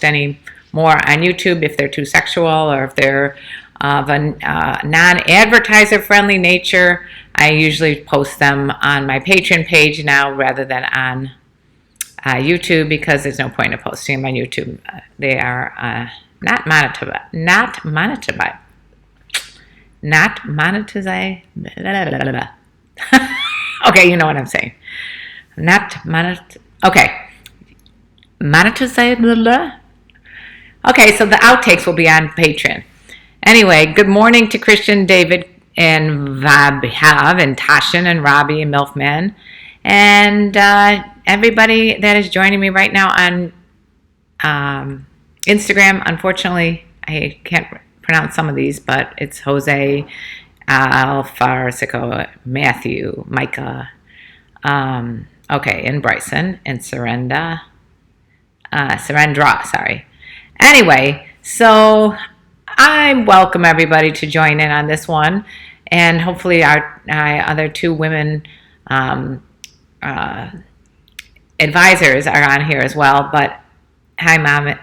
any more on YouTube if they're too sexual or if they're of a non-advertiser friendly nature. I usually post them on my Patreon page now rather than on YouTube, because there's no point in posting them on YouTube. They are not monetized. Okay, you know what I'm saying. Monetized. Okay, so the outtakes will be on Patreon. Anyway, good morning to Christian, David, and Vahav, and Tashin, and Robbie, and Milfman, and everybody that is joining me right now on Instagram. Unfortunately, I can't pronounce some of these, but it's Jose, Alfarsico, Matthew, Micah, and Bryson, and Surrendra, sorry. Anyway, so I welcome everybody to join in on this one, and hopefully our other two women advisors are on here as well. But hi, Mahmed.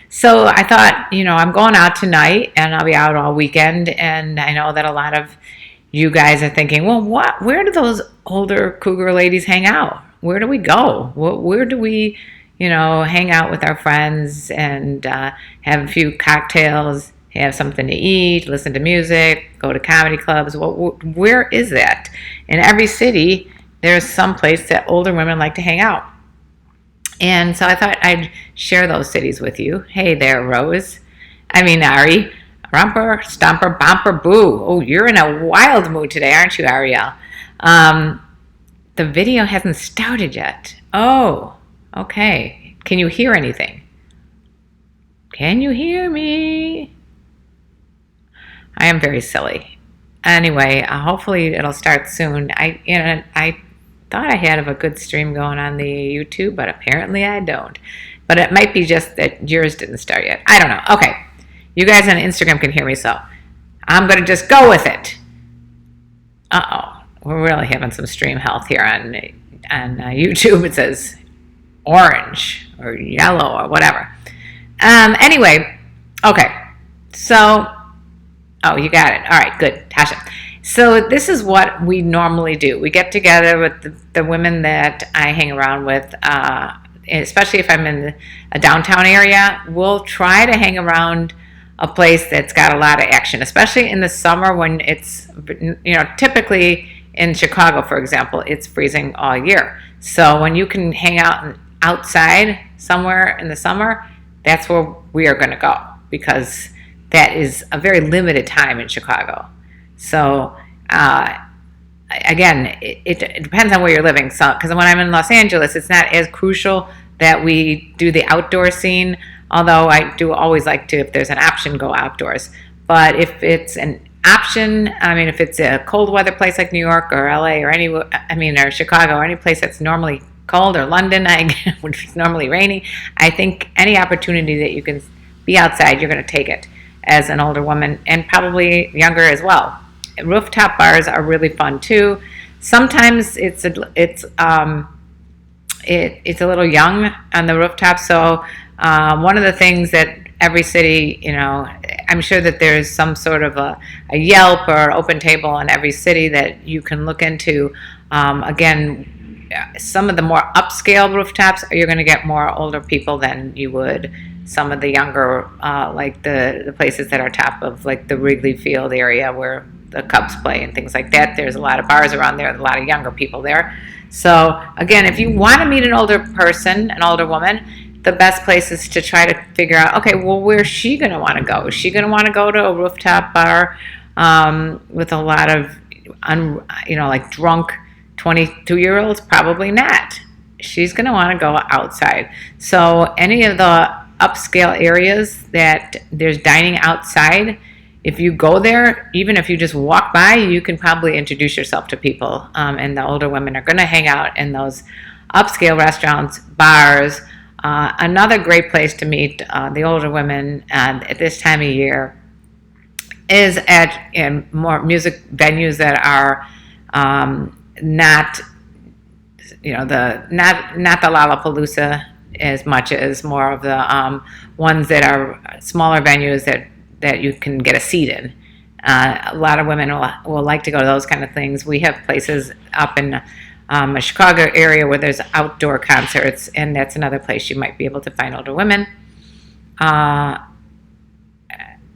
So I thought, I'm going out tonight, and I'll be out all weekend, and I know that a lot of you guys are thinking, well, where do those older cougar ladies hang out? Where do we go? Where do we hang out with our friends and have a few cocktails, have something to eat, listen to music, go to comedy clubs? Where is that? In every city, there's some place that older women like to hang out. And so I thought I'd share those cities with you. Hey there, Ari. Rumper, stomper, bomper, boo. Oh, you're in a wild mood today, aren't you, Ariel? The video hasn't started yet. Oh. Okay, can you hear anything? Can you hear me? I am very silly. Anyway, hopefully it'll start soon. I thought I had a good stream going on the YouTube, but apparently I don't. But it might be just that yours didn't start yet. I don't know. Okay, you guys on Instagram can hear me, so I'm going to just go with it. Uh-oh, we're really having some stream health here on YouTube. It says orange or yellow or whatever. Anyway, okay. So, you got it. All right, good, Tasha. So this is what we normally do. We get together with the women that I hang around with, especially if I'm in a downtown area. We'll try to hang around a place that's got a lot of action, especially in the summer when it's, typically in Chicago, for example, it's freezing all year. So when you can hang out outside somewhere in the summer, that's where we are going to go, because that is a very limited time in Chicago. So again, it depends on where you're living. So because when I'm in Los Angeles, it's not as crucial that we do the outdoor scene, although I do always like to, if there's an option, go outdoors. But if it's an option, if it's a cold weather place like New York or LA or or Chicago or any place that's normally cold, or London, which is normally rainy, I think any opportunity that you can be outside, you're going to take it as an older woman, and probably younger as well. Rooftop bars are really fun too. Sometimes it's a little young on the rooftop. So one of the things that every city, I'm sure that there's some sort of a Yelp or open table in every city that you can look into. Again, some of the more upscale rooftops, you're going to get more older people than you would some of the younger, like the places that are top of like the Wrigley Field area where the Cubs play and things like that. There's a lot of bars around there, a lot of younger people there. So again, if you want to meet an older person, an older woman, the best place is to try to figure out, okay, well, where's she going to want to go? Is she going to want to go to a rooftop bar with a lot of, like drunk 22-year-olds? Probably not. She's going to want to go outside. So any of the upscale areas that there's dining outside, if you go there, even if you just walk by, you can probably introduce yourself to people. And the older women are going to hang out in those upscale restaurants, bars. Another great place to meet the older women at this time of year is at more music venues that are not the Lollapalooza as much as more of the ones that are smaller venues that you can get a seat in. A lot of women will like to go to those kind of things. We have places up in a Chicago area where there's outdoor concerts, and that's another place you might be able to find older women.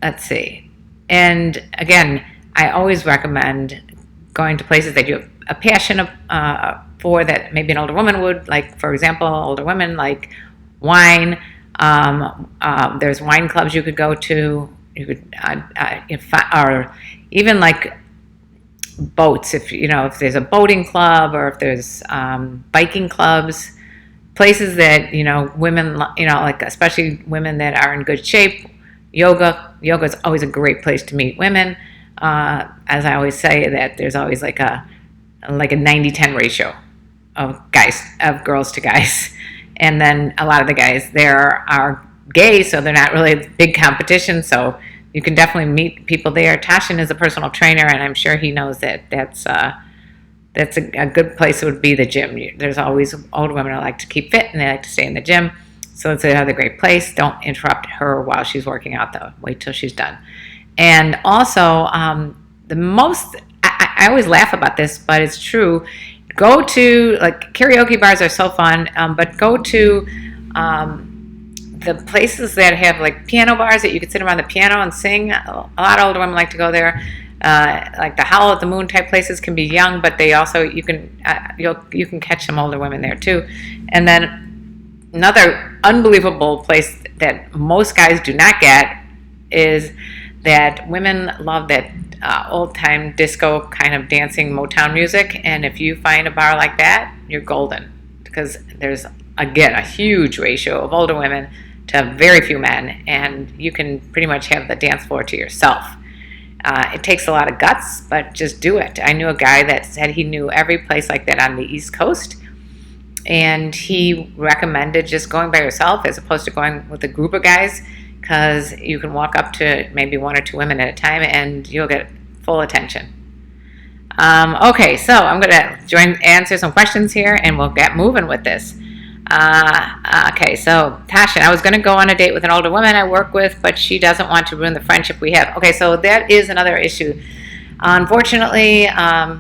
Let's see. And again, I always recommend going to places that you have a passion for, that maybe an older woman would, like, for example, older women like wine. There's wine clubs you could go to. You could, or even like boats, if there's a boating club, or if there's biking clubs, places that women, like especially women that are in good shape. Yoga is always a great place to meet women. As I always say, that there's always like a 90-10 ratio of girls to guys, and then a lot of the guys there are gay, so they're not really a big competition. So you can definitely meet people there. Tashin is a personal trainer, and I'm sure he knows that's a good place. Would be the gym. There's always older women who like to keep fit, and they like to stay in the gym. So it's another great place. Don't interrupt her while she's working out, though. Wait till she's done. And also, I always laugh about this, but it's true. Go to, like, karaoke bars are so fun, but go to the places that have like piano bars that you can sit around the piano and sing. A lot of older women like to go there. Like the Howl at the Moon type places can be young, but they also, you can catch some older women there too. And then another unbelievable place that most guys do not get is that women love that old-time disco kind of dancing Motown music. And if you find a bar like that, you're golden, because there's, again, a huge ratio of older women to very few men, and you can pretty much have the dance floor to yourself. It takes a lot of guts, but just do it. I knew a guy that said he knew every place like that on the East Coast, and he recommended just going by yourself as opposed to going with a group of guys, because you can walk up to maybe one or two women at a time and you'll get full attention. Okay, so I'm going to answer some questions here, and we'll get moving with this. Okay, so Tasha, I was going to go on a date with an older woman I work with, but she doesn't want to ruin the friendship we have. Okay, so that is another issue. Unfortunately, yeah,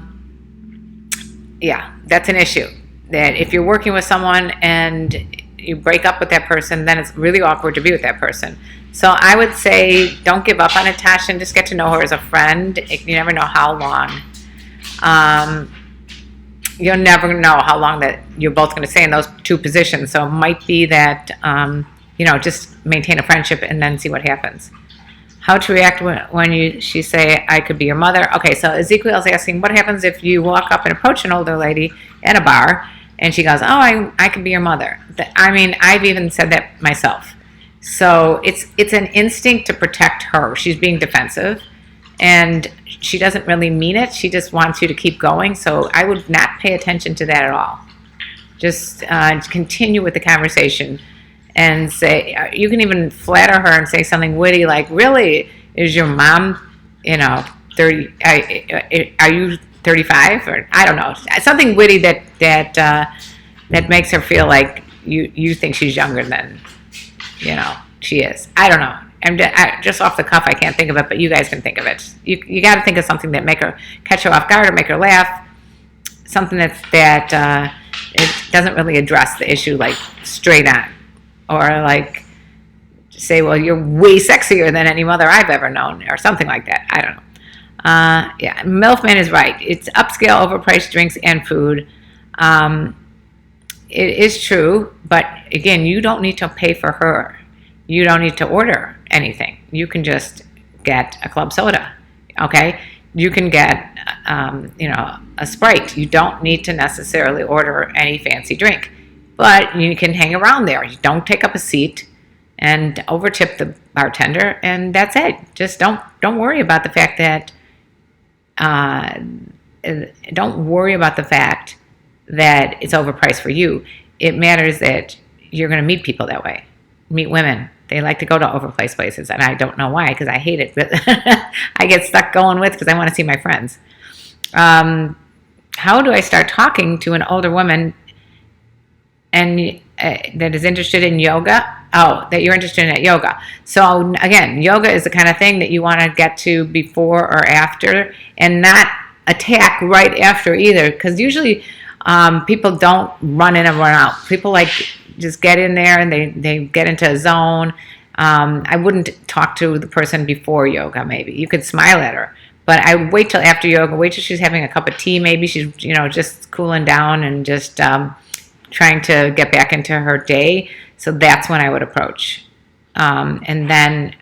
that's an issue. That if you're working with someone and you break up with that person, then it's really awkward to be with that person. So I would say don't give up on Tasha and just get to know her as a friend. You never know how long. You'll never know how long that you're both going to stay in those two positions. So it might be that, just maintain a friendship and then see what happens. How to react when she say, I could be your mother. Okay, so Ezekiel's asking, what happens if you walk up and approach an older lady at a bar and she goes, oh, I could be your mother. I mean, I've even said that myself. So it's an instinct to protect her. She's being defensive. And she doesn't really mean it. She just wants you to keep going. So I would not pay attention to that at all. Just continue with the conversation and say, you can even flatter her and say something witty like, really, is your mom, 30, are you 35? Or I don't know. Something witty that makes her feel like you think she's younger than, she is. I don't know. Just off the cuff, I can't think of it, but you guys can think of it. You got to think of something that catch her off guard or make her laugh. Something that it doesn't really address the issue like straight on, or like say, well, you're way sexier than any mother I've ever known, or something like that. I don't know. Yeah, Milfman is right. It's upscale, overpriced drinks and food. It is true, but again, you don't need to pay for her. You don't need to order anything. You can just get a club soda, okay? You can get, a Sprite. You don't need to necessarily order any fancy drink, but you can hang around there. You don't take up a seat and overtip the bartender, and that's it. Just don't worry about the fact that it's overpriced for you. It matters that you're going to meet people that way. Meet women. They like to go to overpriced places, and I don't know why, because I hate it, but I get stuck going with because I want to see my friends. How do I start talking to an older woman and that is interested in yoga. Oh, that you're interested in yoga. So again, yoga is the kind of thing that you want to get to before or after, and not attack right after either. Because usually people don't run in and run out. People like just get in there and they get into a zone. I wouldn't talk to the person before yoga. Maybe you could smile at her, but I would wait till after yoga. Wait till she's having a cup of tea. Maybe she's just cooling down and just trying to get back into her day. So that's when I would approach. And then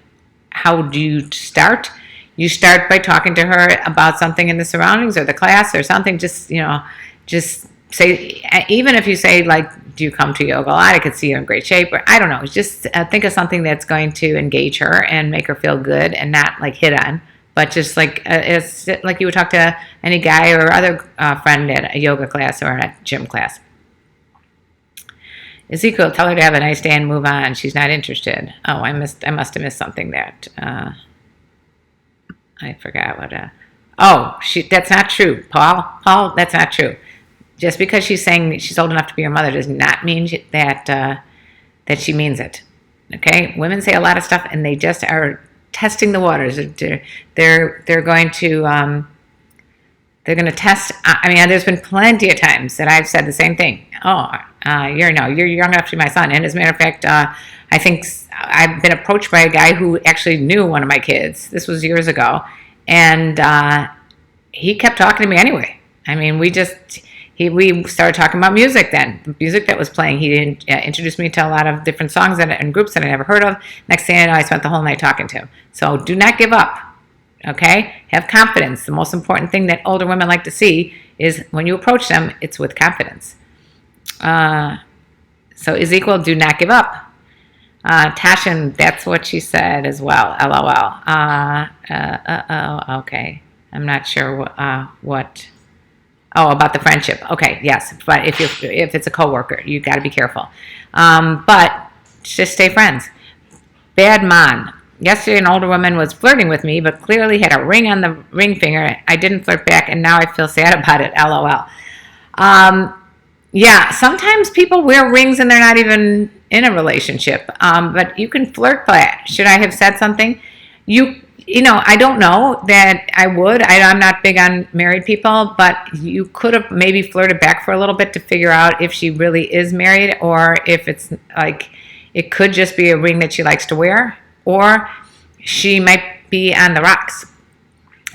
how do you start? You start by talking to her about something in the surroundings or the class or something. Just say, even if you say, like, do you come to yoga a lot? I could see you're in great shape. Or I don't know. Just think of something that's going to engage her and make her feel good and not like hit on. But just like it's like you would talk to any guy or other friend at a yoga class or a gym class. Ezekiel, tell her to have a nice day and move on. She's not interested. Oh, I must have missed something that I forgot what. That's not true, Paul. Paul, that's not true. Just because she's saying she's old enough to be your mother does not mean that she means it. Okay, women say a lot of stuff, and they just are testing the waters. They're going to test. I mean, there's been plenty of times that I've said the same thing. Oh, you're young enough to be my son. And as a matter of fact, I think I've been approached by a guy who actually knew one of my kids. This was years ago, and he kept talking to me anyway. I mean, we started talking about music then. The music that was playing. He introduced me to a lot of different songs and groups that I never heard of. Next thing I know, I spent the whole night talking to him. So do not give up. Okay? Have confidence. The most important thing that older women like to see is when you approach them, it's with confidence. So is equal, do not give up. Tashin, that's what she said as well. LOL. Okay. I'm not sure what. Oh, about the friendship. Okay, yes. But if it's a coworker, you got to be careful. But just stay friends. Bad man. Yesterday, an older woman was flirting with me, but clearly had a ring on the ring finger. I didn't flirt back, and now I feel sad about it. LOL. Yeah, sometimes people wear rings and they're not even in a relationship. But you can flirt back. Should I have said something? I don't know that I would. I'm not big on married people, but you could have maybe flirted back for a little bit to figure out if she really is married or if it's like it could just be a ring that she likes to wear, or she might be on the rocks.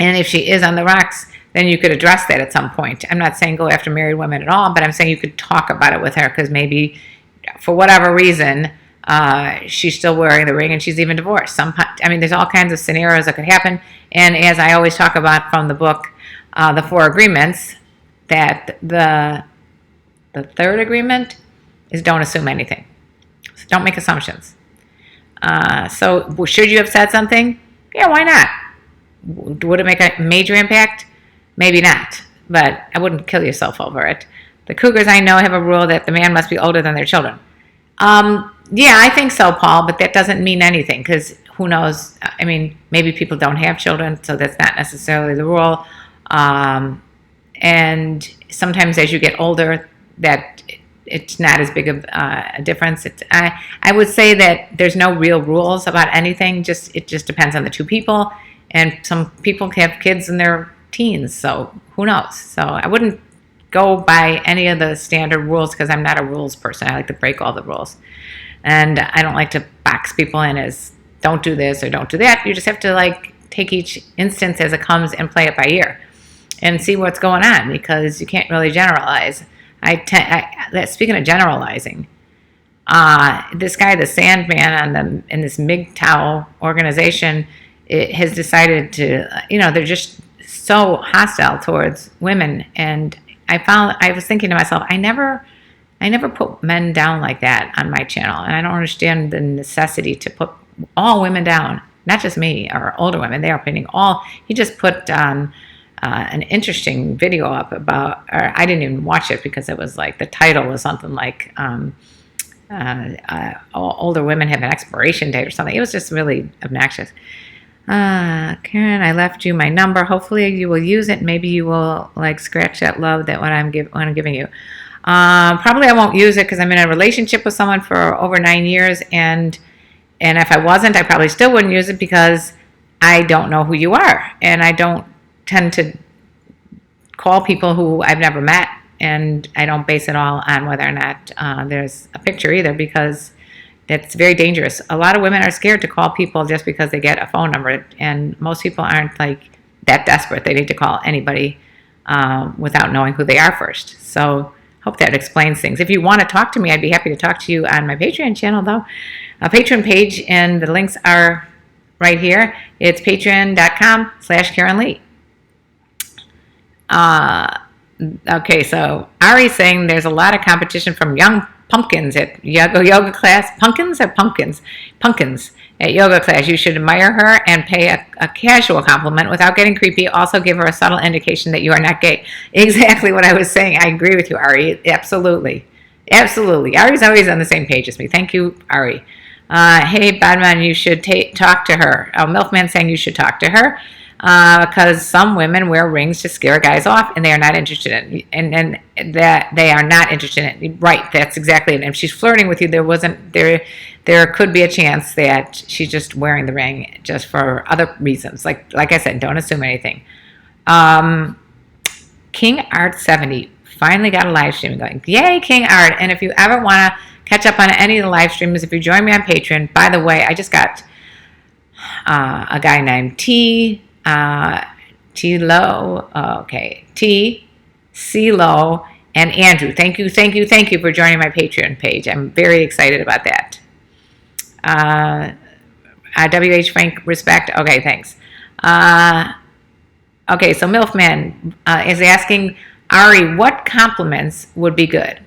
And if she is on the rocks, then you could address that at some point. I'm not saying go after married women at all, but I'm saying you could talk about it with her because maybe for whatever reason, she's still wearing the ring and she's even divorced. There's all kinds of scenarios that could happen. And as I always talk about from the book, The Four Agreements, that the third agreement is don't assume anything. So don't make assumptions. So should you have said something? Yeah, why not? Would it make a major impact? Maybe not. But I wouldn't kill yourself over it. The Cougars I know have a rule that the man must be older than their children. Yeah, I think so, Paul, but that doesn't mean anything because who knows? I mean, maybe people don't have children, so that's not necessarily the rule. And sometimes as you get older, that it's not as big of a difference. I would say that there's no real rules about anything. It just depends on the two people, and some people have kids in their teens, so who knows? So I wouldn't go by any of the standard rules because I'm not a rules person. I like to break all the rules. And I don't like to box people in as don't do this or don't do that. You just have to take each instance as it comes and play it by ear and see what's going on because you can't really generalize. Speaking of generalizing, this guy, the Sandman in this MGTOW organization, has decided to, they're just so hostile towards women. And I was thinking to myself, I never put men down like that on my channel, and I don't understand the necessity to put all women down, not just me or older women. They are putting all. He just put an interesting video up about, or I didn't even watch it because it was the title was something like older women have an expiration date or something. It was just really obnoxious. Karen, I left you my number. Hopefully you will use it. Maybe you will scratch that love that what I'm giving you. Probably I won't use it because I'm in a relationship with someone for over 9 years, and if I wasn't, I probably still wouldn't use it because I don't know who you are, and I don't tend to call people who I've never met, and I don't base it all on whether or not there's a picture either, because it's very dangerous. A lot of women are scared to call people just because they get a phone number, and most people aren't like that desperate. They need to call anybody without knowing who they are first. So hope that explains things. If you want to talk to me, I'd be happy to talk to you on my Patreon channel, though. A Patreon page, and the links are right here. It's patreon.com/Karen Lee. Okay, so Ari's saying there's a lot of competition from young pumpkins at yoga class. Pumpkins or pumpkins? Pumpkins at yoga class. You should admire her and pay a casual compliment without getting creepy. Also give her a subtle indication that you are not gay. Exactly what I was saying. I agree with you, Ari. Absolutely. Absolutely. Ari's always on the same page as me. Thank you, Ari. Hey, Badman, you should talk to her. Oh, Milkman saying you should talk to her. Because some women wear rings to scare guys off, and they are not interested in, and that they are not interested in. Right, that's exactly it. And if she's flirting with you, there could be a chance that she's just wearing the ring just for other reasons. Like I said, don't assume anything. King Art 70 finally got a live stream going. Yay, King Art! And if you ever want to catch up on any of the live streams, if you join me on Patreon, by the way, I just got a guy named T C Low, and Andrew. Thank you for joining my Patreon page. I'm very excited about that. WH Frank, respect. Okay, thanks. Okay, so Milfman is asking Ari, what compliments would be good?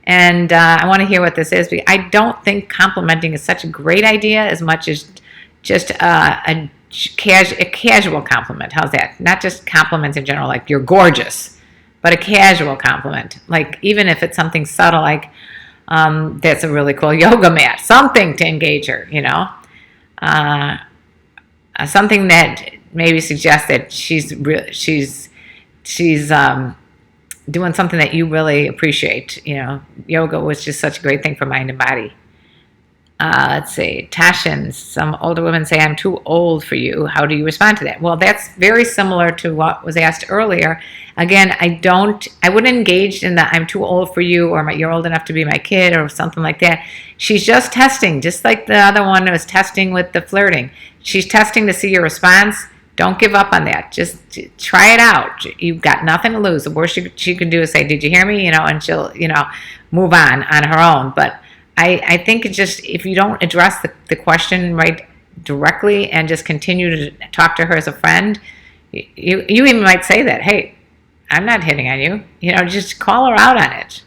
And I want to hear what this is. I don't think complimenting is such a great idea as much as just a casual compliment. How's that? Not just compliments in general, like you're gorgeous, but a casual compliment. Like even if it's something subtle, like that's a really cool yoga mat, something to engage her, something that maybe suggests that she's doing something that you really appreciate. Yoga was just such a great thing for mind and body. Let's see. Tashin, some older women say, I'm too old for you. How do you respond to that? Well, that's very similar to what was asked earlier. Again, I wouldn't engage in the I'm too old for you, or you're old enough to be my kid, or something like that. She's just testing, just like the other one was testing with the flirting. She's testing to see your response. Don't give up on that. Just try it out. You've got nothing to lose. The worst she can do is say, did you hear me? And she'll, move on her own. But I think it's just, if you don't address the question right directly and just continue to talk to her as a friend, you even might say that, hey, I'm not hitting on you. Just call her out on it.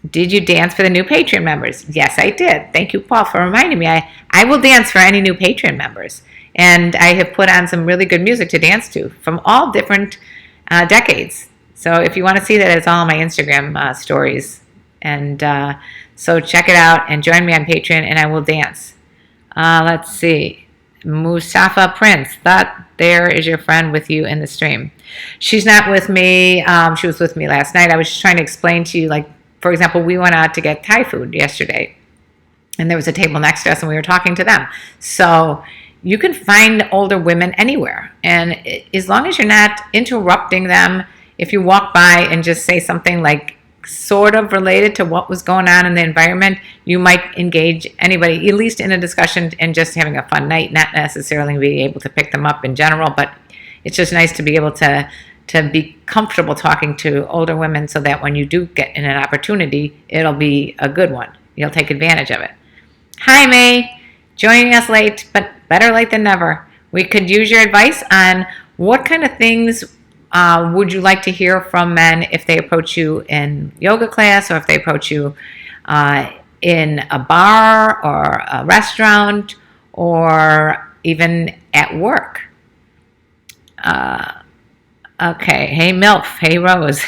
Did you dance for the new Patreon members? Yes, I did. Thank you, Paul, for reminding me. I will dance for any new Patreon members. And I have put on some really good music to dance to from all different decades. So if you want to see that, it's all on my Instagram stories. And so check it out and join me on Patreon, and I will dance. Let's see. Mustafa Prince, thought there is your friend with you in the stream. She's not with me. She was with me last night. I was just trying to explain to you, like, for example, we went out to get Thai food yesterday, and there was a table next to us, and we were talking to them. So you can find older women anywhere, and as long as you're not interrupting them, if you walk by and just say something like sort of related to what was going on in the environment, you might engage anybody, at least in a discussion, and just having a fun night, not necessarily be able to pick them up in general, but it's just nice to be able to be comfortable talking to older women, so that when you do get in an opportunity, it'll be a good one. You'll take advantage of it. Hi, May. Joining us late, but better late than never. We could use your advice on what kind of things would you like to hear from men if they approach you in yoga class, or if they approach you in a bar or a restaurant, or even at work. Okay. Hey, MILF. Hey, Rose.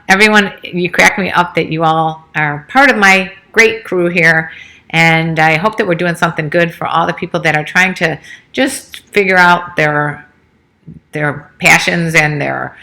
Everyone, you crack me up that you all are part of my great crew here. And I hope that we're doing something good for all the people that are trying to just figure out their passions and their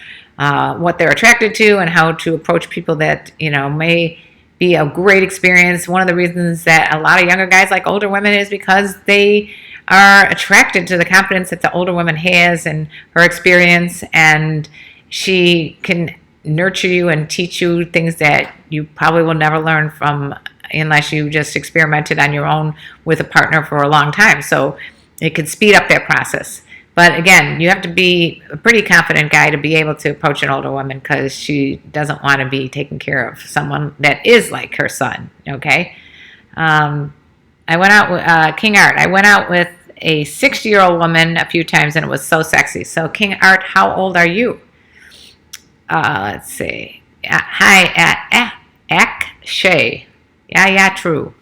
what they're attracted to and how to approach people that, may be a great experience. One of the reasons that a lot of younger guys like older women is because they are attracted to the confidence that the older woman has and her experience, and she can nurture you and teach you things that you probably will never learn from unless you just experimented on your own with a partner for a long time. So it could speed up that process. But again, you have to be a pretty confident guy to be able to approach an older woman, because she doesn't want to be taking care of someone that is like her son, okay? I went out with King Art. I went out with a 60-year-old woman a few times, and it was so sexy. So King Art, how old are you? Let's see. Hi, Akshay. Yeah, true.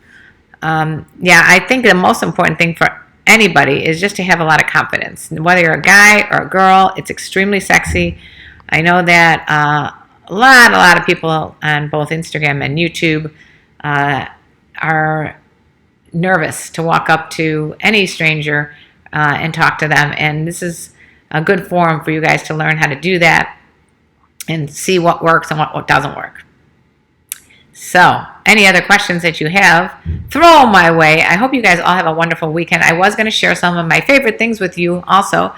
I think the most important thing for anybody is just to have a lot of confidence. Whether you're a guy or a girl, it's extremely sexy. I know that a lot of people on both Instagram and YouTube are nervous to walk up to any stranger and talk to them. And this is a good forum for you guys to learn how to do that and see what works and what doesn't work. So, any other questions that you have, throw them my way. I hope you guys all have a wonderful weekend. I was going to share some of my favorite things with you also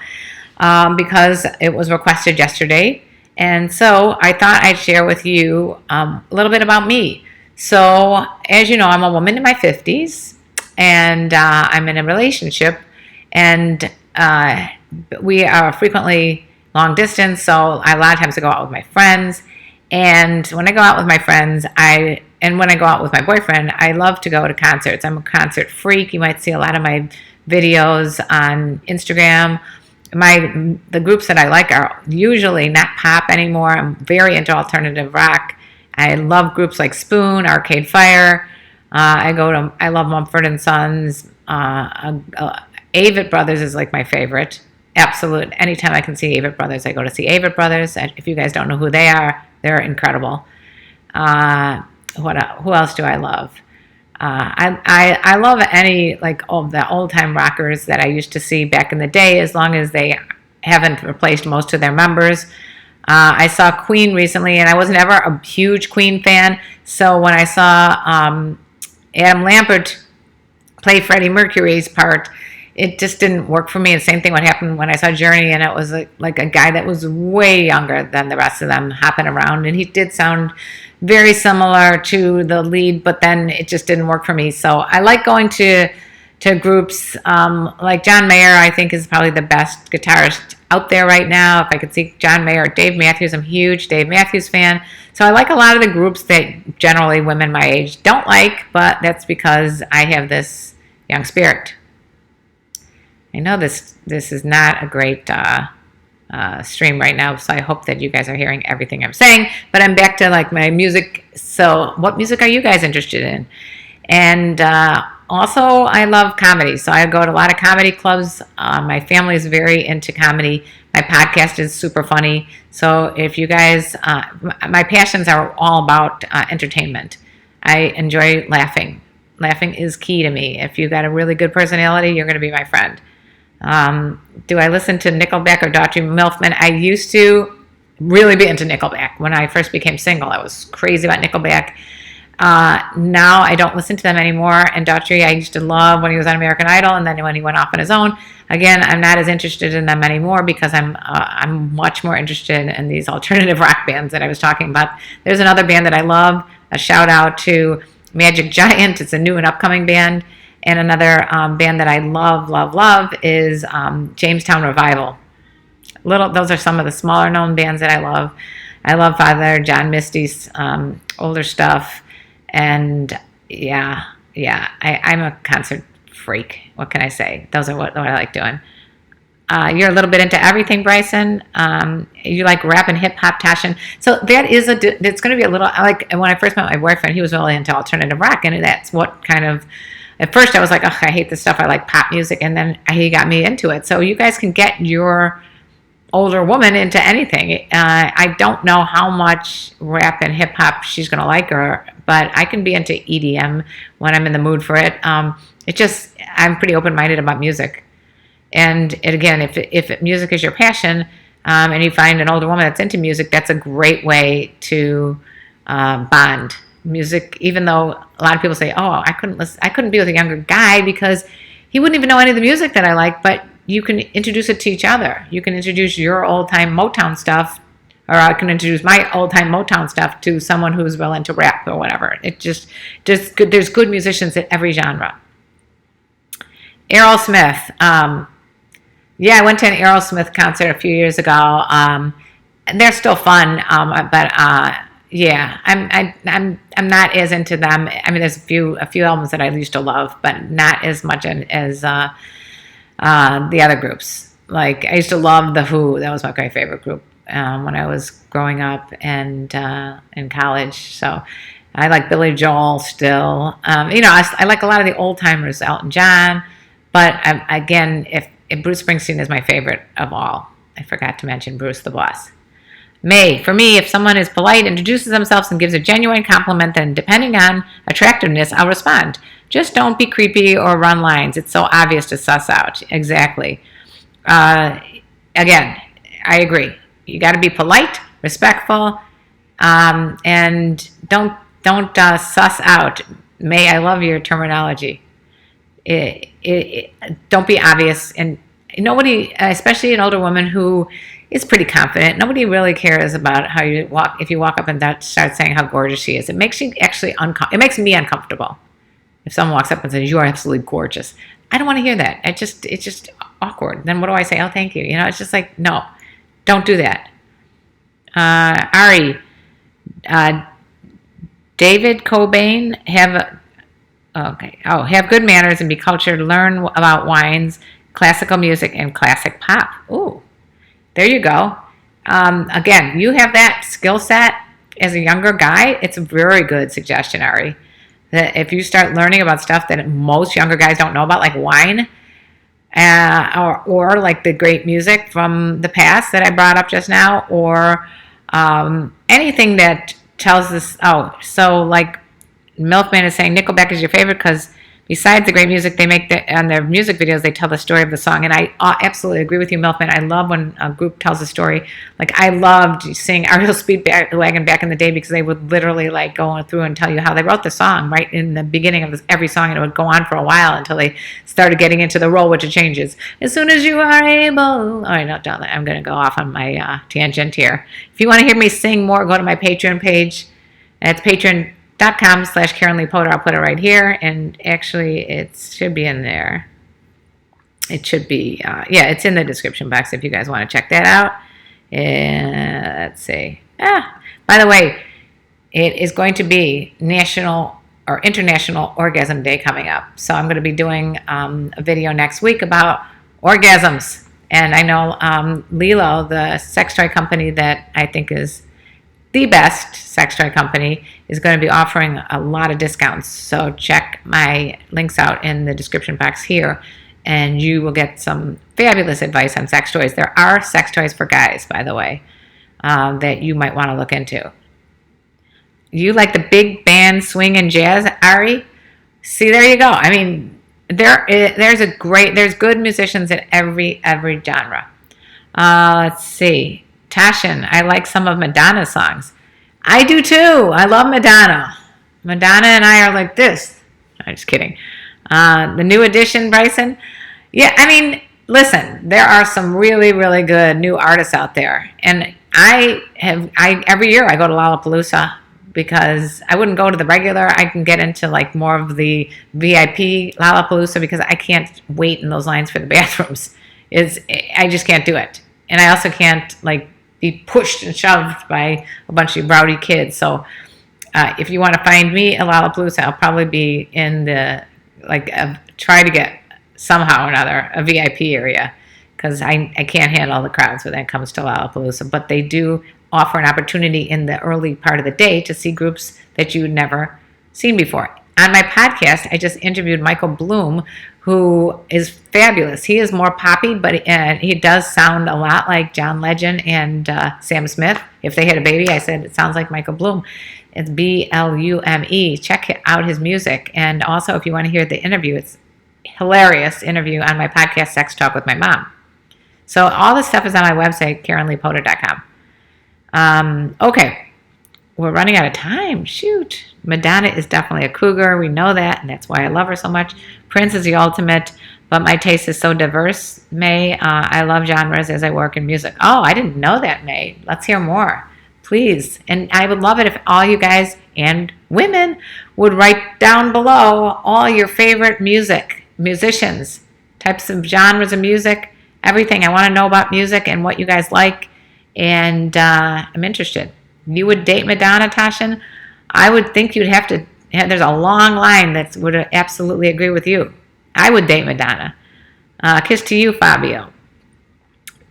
because it was requested yesterday. And so I thought I'd share with you a little bit about me. So, as you know, I'm a woman in my 50s, and I'm in a relationship, and we are frequently long distance, so a lot of times I go out with my friends. And when I go out with my friends, and when I go out with my boyfriend, I love to go to concerts. I'm a concert freak. You might see a lot of my videos on Instagram. The groups that I like are usually not pop anymore. I'm very into alternative rock. I love groups like Spoon, Arcade Fire. I love Mumford and Sons. Avett Brothers is like my favorite. Absolute. Anytime I can see Avett Brothers, I go to see Avett Brothers. If you guys don't know who they are, they're incredible. Who else do I love? I love any the old time rockers that I used to see back in the day, as long as they haven't replaced most of their members. I saw Queen recently, and I was never a huge Queen fan. So when I saw Adam Lambert play Freddie Mercury's part, it just didn't work for me. The same thing would happen when I saw Journey, and it was like a guy that was way younger than the rest of them hopping around, and he did sound very similar to the lead, but then it just didn't work for me. So I like going to groups like John Mayer. I think is probably the best guitarist out there right now. If I could see John Mayer, Dave Matthews, I'm a huge Dave Matthews fan. So I like a lot of the groups that generally women my age don't like, but that's because I have this young spirit. I know this is not a great stream right now, so I hope that you guys are hearing everything I'm saying. But I'm back to my music. So what music are you guys interested in? And also, I love comedy. So I go to a lot of comedy clubs. My family is very into comedy. My podcast is super funny. So if you guys, my passions are all about entertainment. I enjoy laughing. Laughing is key to me. If you've got a really good personality, you're going to be my friend. Do I listen to Nickelback or Daughtry Milfman? I used to really be into Nickelback. When I first became single, I was crazy about Nickelback. Now I don't listen to them anymore. And Daughtry, I used to love when he was on American Idol, and then when he went off on his own. Again, I'm not as interested in them anymore because I'm much more interested in these alternative rock bands that I was talking about. There's another band that I love. A shout out to Magic Giant. It's a new and upcoming band. And another band that I love is Jamestown Revival. Those are some of the smaller known bands that I love. I love Father John Misty's older stuff. And I'm a concert freak. What can I say? Those are what I like doing. You're a little bit into everything, Bryson. You like rap and hip hop, Tashin. So that is it's going to be a little like when I first met my boyfriend, he was really into alternative rock, and that's what kind of. At first, I was like, I hate this stuff. I like pop music. And then he got me into it. So you guys can get your older woman into anything. I don't know how much rap and hip-hop she's going to like, but I can be into EDM when I'm in the mood for it. I'm pretty open-minded about music. And again, if music is your passion, and you find an older woman that's into music, that's a great way to bond. Music, even though a lot of people say, "Oh, I couldn't be with a younger guy because he wouldn't even know any of the music that I like," but you can introduce it to each other. You can introduce your old-time Motown stuff, or I can introduce my old-time Motown stuff to someone who's well into rap or whatever. It just there's good musicians in every genre. Aerosmith. Yeah, I went to an Aerosmith concert a few years ago. And they're still fun, but yeah, I'm not as into them. I mean, there's a few albums that I used to love, but not as much as the other groups. Like, I used to love The Who. That was my favorite group when I was growing up and in college. So I like Billy Joel still. I like a lot of the old timers, Elton John. But again, if Bruce Springsteen is my favorite of all. I forgot to mention Bruce the Boss. For me, if someone is polite, introduces themselves, and gives a genuine compliment, then depending on attractiveness, I'll respond. Just don't be creepy or run lines. It's so obvious to suss out. Exactly. Again, I agree. You got to be polite, respectful, and don't suss out. I love your terminology. Don't be obvious, and nobody, especially an older woman who is pretty confident, nobody really cares about how you walk. If you walk up and start saying how gorgeous she is, it makes you actually it makes me uncomfortable. If someone walks up and says, "You are absolutely gorgeous," I don't want to hear that. It's just awkward. Then what do I say? "Oh, thank you." It's just like, no, don't do that. Ari, David Cobain, have good manners and be cultured. Learn about wines, classical music, and classic pop. Ooh, there you go. Again, you have that skill set as a younger guy. It's a very good suggestion, Ari. That if you start learning about stuff that most younger guys don't know about, like wine, or like the great music from the past that I brought up just now, or anything that tells us, so like Milkman is saying Nickelback is your favorite because besides the great music they make on their music videos, they tell the story of the song. And I absolutely agree with you, Milkman. I love when a group tells a story. Like, I loved seeing REO Speedwagon back in the day because they would literally like go through and tell you how they wrote the song right in the beginning of every song, and it would go on for a while until they started getting into the role, which it changes. As soon as you are able. All right, no, don't. I'm going to go off on my tangent here. If you want to hear me sing more, go to my Patreon page. It's patreon.com/Karen Lee Potter. I'll put it right here, and actually it should be in there. It should be, it's in the description box if you guys want to check that out. Let's see. By the way, it is going to be National or International Orgasm Day coming up. So I'm going to be doing a video next week about orgasms. And I know Lilo, the sex toy company that I think is the best sex toy company, is going to be offering a lot of discounts. So check my links out in the description box here, and you will get some fabulous advice on sex toys. There are sex toys for guys, by the way, that you might want to look into. You like the big band swing and jazz, Ari? See, there you go. I mean, there's good musicians in every genre. Let's see. Tashin, I like some of Madonna's songs. I do too. I love Madonna. Madonna and I are like this. I'm just kidding. The New Edition, Bryson. Yeah, I mean, listen, there are some really, really good new artists out there. And every year I go to Lollapalooza because I wouldn't go to the regular. I can get into like more of the VIP Lollapalooza because I can't wait in those lines for the bathrooms. I just can't do it. And I also can't like be pushed and shoved by a bunch of rowdy kids. So if you want to find me at Lollapalooza, I'll probably be in the try to get somehow or another a VIP area because I can't handle the crowds when it comes to Lollapalooza. But they do offer an opportunity in the early part of the day to see groups that you've never seen before. On my podcast, I just interviewed Michael Bloom, who is fabulous. He is more poppy, but he does sound a lot like John Legend and Sam Smith. If they had a baby, I said, it sounds like Michael Bloom. It's Blume. Check out his music. And also, if you want to hear the interview, it's a hilarious interview on my podcast, Sex Talk with My Mom. So all this stuff is on my website, KarenLeePotter.com. Okay, we're running out of time. Shoot. Madonna is definitely a cougar. We know that, and that's why I love her so much. Prince is the ultimate, but my taste is so diverse, May. I love genres as I work in music. Oh, I didn't know that, May. Let's hear more, please. And I would love it if all you guys and women would write down below all your favorite musicians, types of genres of music, everything. I want to know about music and what you guys like, and I'm interested. You would date Madonna, Tashin? I would think you'd have to. There's a long line that would absolutely agree with you. I would date Madonna. Kiss to you, Fabio.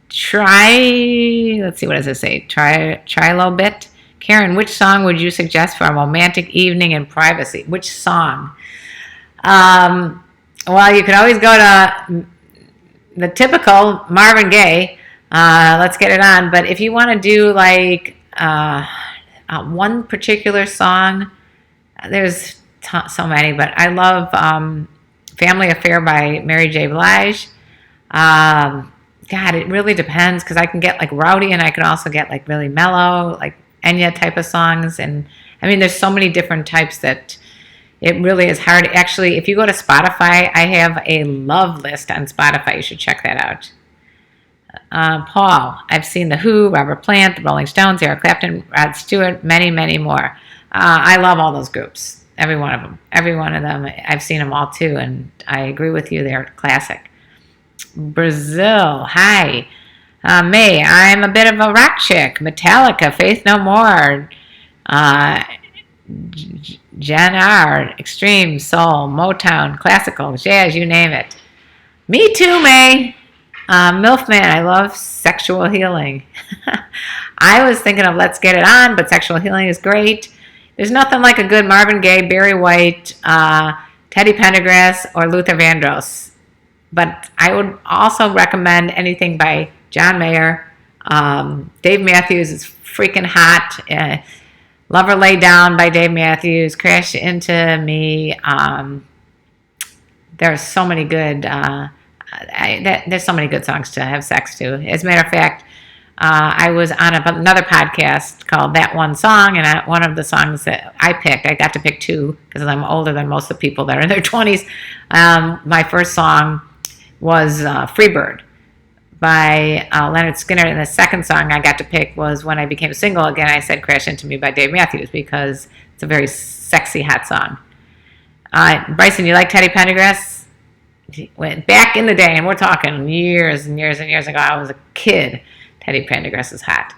Let's see, what does it say? Try a little bit. Karen, which song would you suggest for a romantic evening in privacy? Which song? Well, you could always go to the typical Marvin Gaye. Let's get it on. But if you want to do like one particular song, there's so many, but I love Family Affair by Mary J. Blige. God, it really depends, because I can get like rowdy and I can also get like really mellow, like Enya type of songs. And I mean, there's so many different types that it really is hard. Actually, if you go to Spotify, I have a love list on Spotify. You should check that out. Paul, I've seen The Who, Robert Plant, The Rolling Stones, Eric Clapton, Rod Stewart, many, many more. I love all those groups, every one of them. Every one of them, I've seen them all too, and I agree with you, they're classic. Brazil, hi. May, I'm a bit of a rock chick. Metallica, Faith No More, Gen R, Extreme, Soul, Motown, Classical, Jazz, you name it. Me too, May. Milfman, I love Sexual Healing. I was thinking of Let's Get It On, but Sexual Healing is great. There's nothing like a good Marvin Gaye, Barry White, Teddy Pendergrass, or Luther Vandross. But I would also recommend anything by John Mayer. Dave Matthews is freaking hot. Lover Lay Down by Dave Matthews. Crash Into Me. There are so many good... there's so many good songs to have sex to. As a matter of fact, I was on another podcast called That One Song, and one of the songs that I picked, I got to pick two because I'm older than most of the people that are in their 20s. My first song was Freebird by Leonard Skinner, and the second song I got to pick was When I Became Single Again. I said Crash Into Me by Dave Matthews because it's a very sexy, hot song. Bryson, you like Teddy Pendergrass? Went back in the day, and we're talking years and years and years ago. I was a kid. Teddy Pendergrass is hot,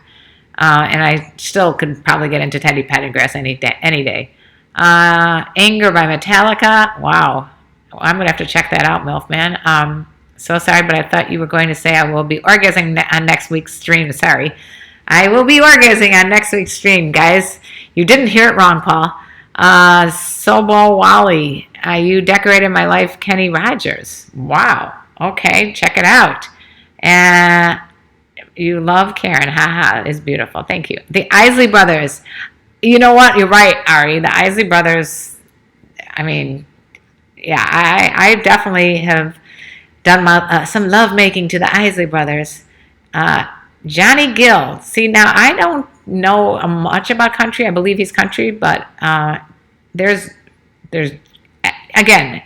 and I still could probably get into Teddy Pendergrass any day. Anger by Metallica. Wow, I'm gonna have to check that out, Milfman. So sorry, but I thought you were going to say I will be orgasming on next week's stream. Sorry, I will be orgasming on next week's stream, guys. You didn't hear it wrong, Paul. Sobo Wally. You decorated my life, Kenny Rogers. Wow. Okay, check it out. And you love Karen. Haha, is beautiful. Thank you. The Isley Brothers. You know what? You're right, Ari. The Isley Brothers. I mean, yeah, I definitely have done some love making to the Isley Brothers. Johnny Gill. See, now I don't know much about country. I believe he's country, but there's again,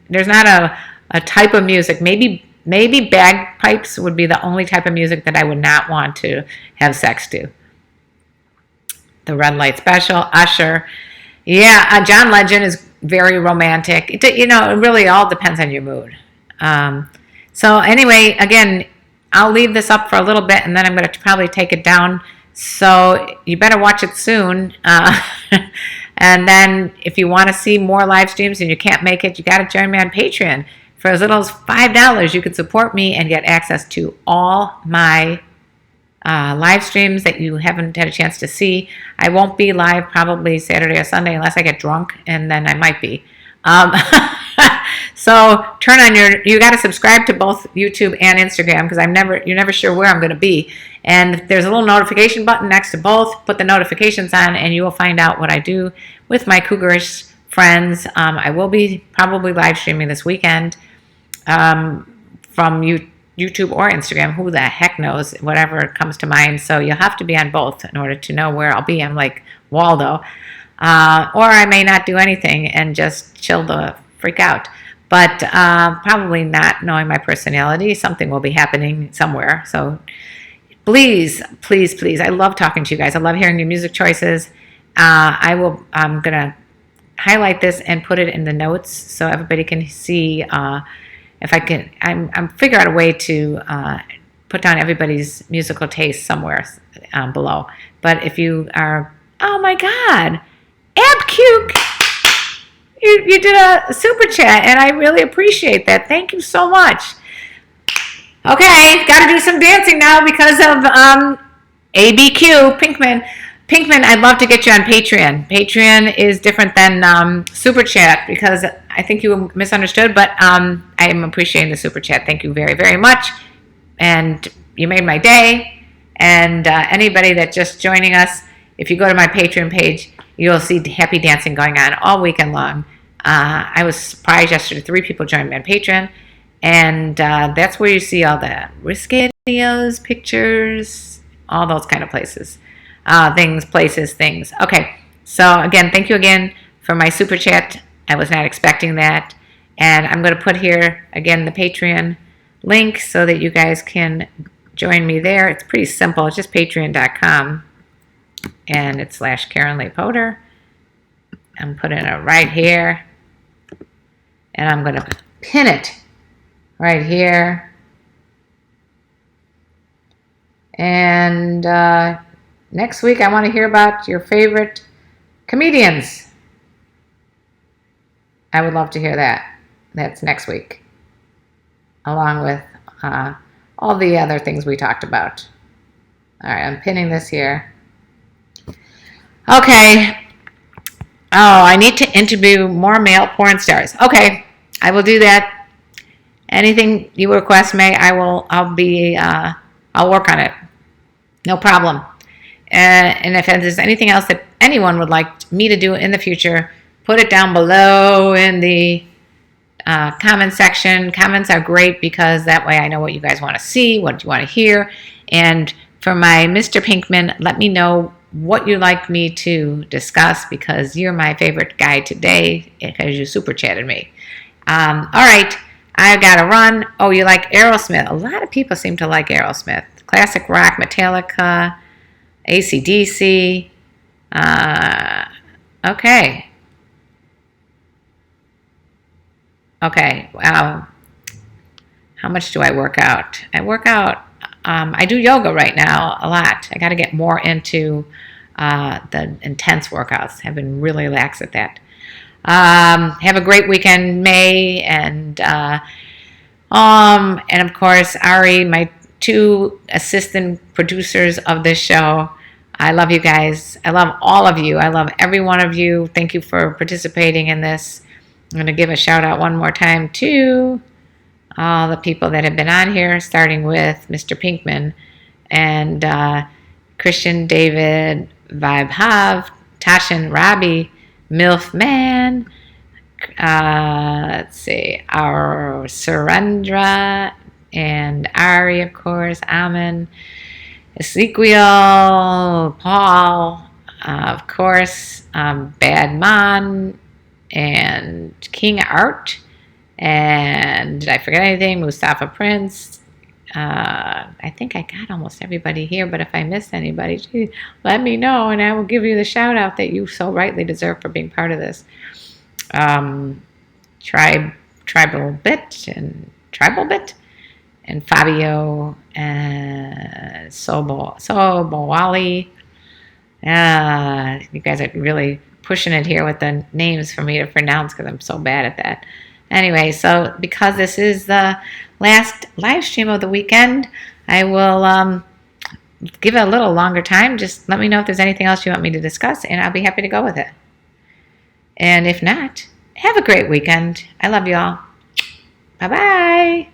there's not a type of music. Maybe bagpipes would be the only type of music that I would not want to have sex to. The Red Light Special, Usher. Yeah, John Legend is very romantic. It really all depends on your mood. So anyway, again, I'll leave this up for a little bit, and then I'm going to probably take it down. So you better watch it soon. And then if you want to see more live streams and you can't make it, you got to join me on Patreon. For as little as $5, you can support me and get access to all my live streams that you haven't had a chance to see. I won't be live probably Saturday or Sunday unless I get drunk, and then I might be. So you got to subscribe to both YouTube and Instagram, because you're never sure where I'm going to be. And there's a little notification button next to both. Put the notifications on, and you will find out what I do with my Cougarish friends. I will be probably live streaming this weekend from YouTube or Instagram. Who the heck knows? Whatever comes to mind. So you'll have to be on both in order to know where I'll be. I'm like Waldo. Or I may not do anything and just chill the freak out. But probably not knowing my personality. Something will be happening somewhere. So please, please, please. I love talking to you guys. I love hearing your music choices. I'm going to highlight this and put it in the notes so everybody can see if I can. I'm figure out a way to put down everybody's musical taste somewhere below. But if you are, oh my God, Abcuke, you did a super chat, and I really appreciate that. Thank you so much. Okay, got to do some dancing now because of ABQ, Pinkman. Pinkman, I'd love to get you on Patreon. Patreon is different than Super Chat because I think you misunderstood, but I am appreciating the Super Chat. Thank you very, very much. And you made my day. And anybody that's just joining us, if you go to my Patreon page, you'll see happy dancing going on all weekend long. I was surprised yesterday. 3 people joined me on Patreon. And that's where you see all the risque videos, pictures, all those kind of places. Things. Okay, so again, thank you again for my super chat. I was not expecting that. And I'm going to put here, again, the Patreon link so that you guys can join me there. It's pretty simple. It's just patreon.com. And it's /Karen Lee Potter. I'm putting it right here. And I'm going to pin it right here. And next week, I want to hear about your favorite comedians. I would love to hear that. That's next week, along with all the other things we talked about. All right, I'm pinning this here. Okay. Oh, I need to interview more male porn stars. Okay, I will do that. Anything you request, May, I'll work on it. No problem. And if there's anything else that anyone would like me to do in the future, put it down below in the comment section. Comments are great because that way I know what you guys want to see, what you want to hear. And for my Mr. Pinkman, let me know what you'd like me to discuss because you're my favorite guy today because you super chatted me. All right, I've got to run. Oh, you like Aerosmith? A lot of people seem to like Aerosmith. Classic rock, Metallica, AC/DC. Okay. Wow. How much do I work out? I do yoga right now a lot. I got to get more into the intense workouts. I've been really lax at that. Have a great weekend, May, and of course Ari, my 2 assistant producers of this show. I love you guys. I love all of you. I love every one of you. Thank you for participating in this. I'm going to give a shout out one more time to all the people that have been on here, starting with Mr. Pinkman and Christian, David, Vibe Hav, Tashin, Robbie, MILF Man, let's see, our Surendra, and Ari, of course, Amen, Ezekiel, Paul, of course, Bad Man, and King Art, and did I forget anything? Mustafa Prince. I think I got almost everybody here, but if I missed anybody, geez, let me know, and I will give you the shout out that you so rightly deserve for being part of this. Tribal Bit, and Fabio, and Sobowali. You guys are really pushing it here with the names for me to pronounce because I'm so bad at that. Anyway, so because this is the last live stream of the weekend, I will give it a little longer time. Just let me know if there's anything else you want me to discuss, and I'll be happy to go with it. And if not, have a great weekend. I love you all. Bye-bye.